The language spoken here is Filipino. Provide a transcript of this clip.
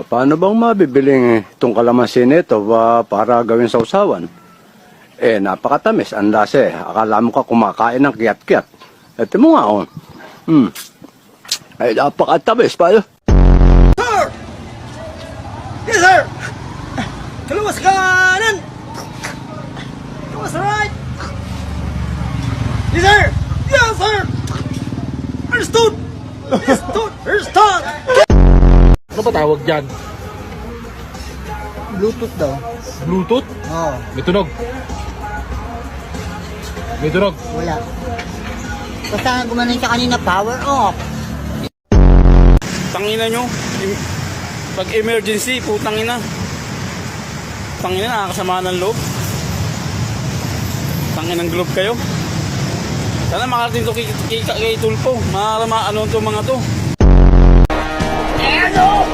Paano bang mabibiling itong kalamansi nito para gawin sa usawan? Napakatamis. Ang lasa eh. Akala mo ka kumakain ng kiyat-kiyat. Ito mo nga, oh. Napakatamis pa. Sir! Yes, sir! Kaluwas kanan! Kaluwas right! Yes, sir! Yes, sir! Understood! Understood! Understood! Ano ba tawag dyan? Bluetooth daw. Bluetooth? Oo. May tunog. May tunog. Wala. Basta gumanon siya kanina, power off. Tangina nyo. Pag emergency, putang ina. Tangina, nakakasama ng loob. Tangina ng globe kayo. Sana makarating to kay Tulpo. Ano to mga to. Ano?